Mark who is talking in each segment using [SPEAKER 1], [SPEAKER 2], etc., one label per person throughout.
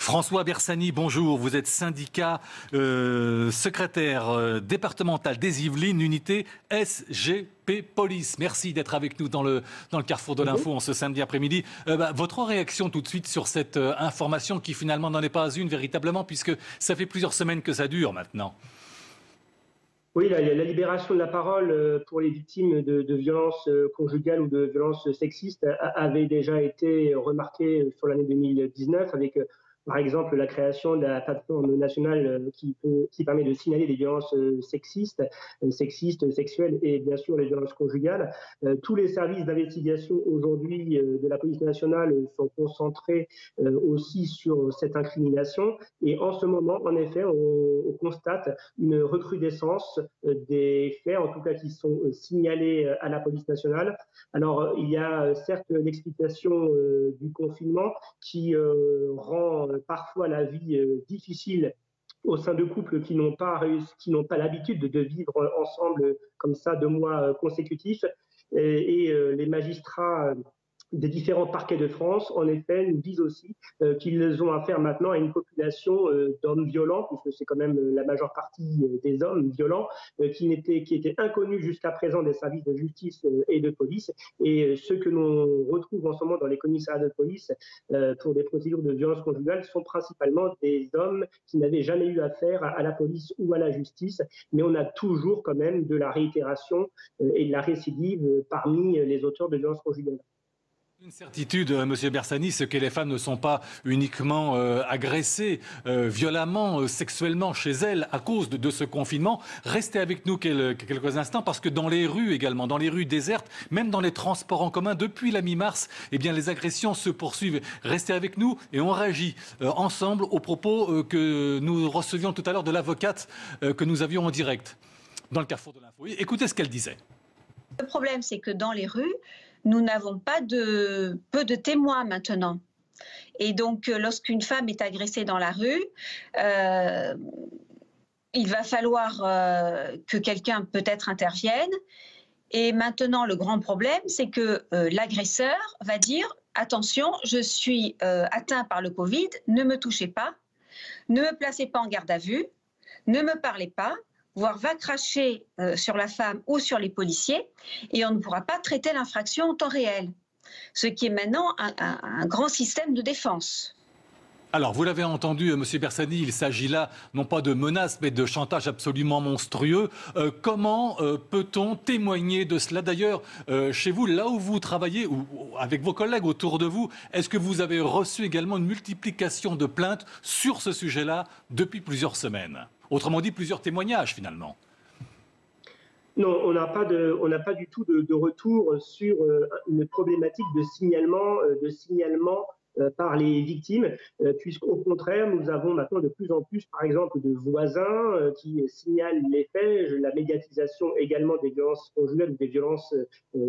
[SPEAKER 1] François Bersani, bonjour. Vous êtes syndicat secrétaire départemental des Yvelines, unité SGP Police. Merci d'être avec nous dans le carrefour de l'info en ce samedi après-midi. Votre réaction tout de suite sur cette information qui finalement n'en est pas une véritablement, puisque ça fait plusieurs semaines que ça dure maintenant.
[SPEAKER 2] Oui, la libération de la parole pour les victimes de violences conjugales ou de violences sexistes avait déjà été remarquée sur l'année 2019 avec par exemple la création de la plateforme nationale qui permet de signaler les violences sexistes, sexuelles et bien sûr les violences conjugales. Tous les services d'investigation aujourd'hui de la police nationale sont concentrés aussi sur cette incrimination. Et en ce moment, en effet, on constate une recrudescence des faits, en tout cas qui sont signalés à la police nationale. Alors, il y a certes l'explication du confinement qui rend parfois la vie difficile au sein de couples qui n'ont pas l'habitude de vivre ensemble comme ça 2 mois consécutifs. Et les magistrats des différents parquets de France, en effet, nous disent aussi qu'ils ont affaire maintenant à une population d'hommes violents, puisque c'est quand même la majeure partie des hommes violents, qui étaient inconnus jusqu'à présent des services de justice et de police. Et ceux que l'on retrouve en ce moment dans les commissariats de police pour des procédures de violence conjugale sont principalement des hommes qui n'avaient jamais eu affaire à la police ou à la justice. Mais on a toujours quand même de la réitération et de la récidive parmi les auteurs de violences conjugales.
[SPEAKER 1] Une certitude, Monsieur Bersani, c'est que les femmes ne sont pas uniquement agressées violemment, sexuellement chez elles à cause de ce confinement. Restez avec nous quelques instants parce que dans les rues également, dans les rues désertes, même dans les transports en commun, depuis la mi-mars, eh bien, les agressions se poursuivent. Restez avec nous et on réagit ensemble aux propos que nous recevions tout à l'heure de l'avocate que nous avions en direct dans le carrefour de l'info. Écoutez ce qu'elle disait.
[SPEAKER 3] Le problème, c'est que dans les rues, nous n'avons pas peu de témoins maintenant. Et donc, lorsqu'une femme est agressée dans la rue, il va falloir que quelqu'un peut-être intervienne. Et maintenant, le grand problème, c'est que l'agresseur va dire « Attention, je suis atteint par le Covid, ne me touchez pas, ne me placez pas en garde à vue, ne me parlez pas ». Voire va cracher sur la femme ou sur les policiers, et on ne pourra pas traiter l'infraction en temps réel. Ce qui est maintenant un grand système de défense.
[SPEAKER 1] Alors, vous l'avez entendu, M. Bersani, il s'agit là non pas de menaces, mais de chantage absolument monstrueux. Comment peut-on témoigner de cela? D'ailleurs, chez vous, là où vous travaillez, ou avec vos collègues autour de vous, est-ce que vous avez reçu également une multiplication de plaintes sur ce sujet-là depuis plusieurs semaines? Autrement dit, plusieurs témoignages finalement.
[SPEAKER 2] Non, on n'a pas du tout de retour sur une problématique de signalement par les victimes, puisqu'au contraire, nous avons maintenant de plus en plus, par exemple, de voisins qui signalent les faits, la médiatisation également des violences conjugales ou des violences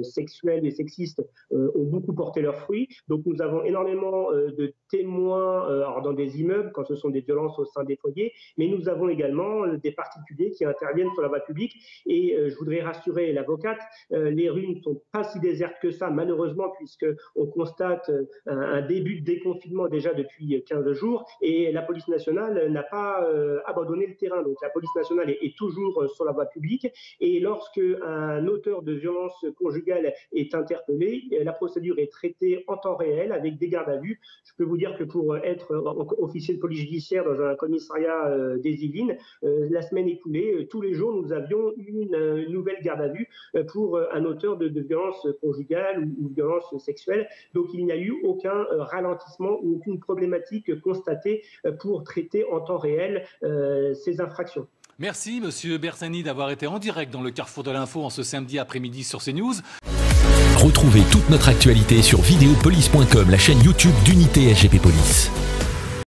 [SPEAKER 2] sexuelles et sexistes ont beaucoup porté leurs fruits. Donc nous avons énormément de témoins alors dans des immeubles quand ce sont des violences au sein des foyers, mais nous avons également des particuliers qui interviennent sur la voie publique. Et je voudrais rassurer l'avocate, les rues ne sont pas si désertes que ça, malheureusement, puisqu'on constate un début de déconfinement déjà depuis 15 jours et la police nationale n'a pas abandonné le terrain. Donc la police nationale est toujours sur la voie publique et lorsque un auteur de violence conjugale est interpellé, la procédure est traitée en temps réel avec des gardes à vue. Je peux vous dire que pour être officier de police judiciaire dans un commissariat des Yvelines, la semaine écoulée, tous les jours nous avions une nouvelle garde à vue pour un auteur de violence conjugale ou violence sexuelle. Donc il n'y a eu aucun ralentissement ou aucune problématique constatée pour traiter en temps réel ces infractions.
[SPEAKER 1] Merci Monsieur Bersani d'avoir été en direct dans le carrefour de l'info en ce samedi après-midi sur CNews.
[SPEAKER 4] Retrouvez toute notre actualité sur videopolice.com, la chaîne YouTube d'Unité SGP Police.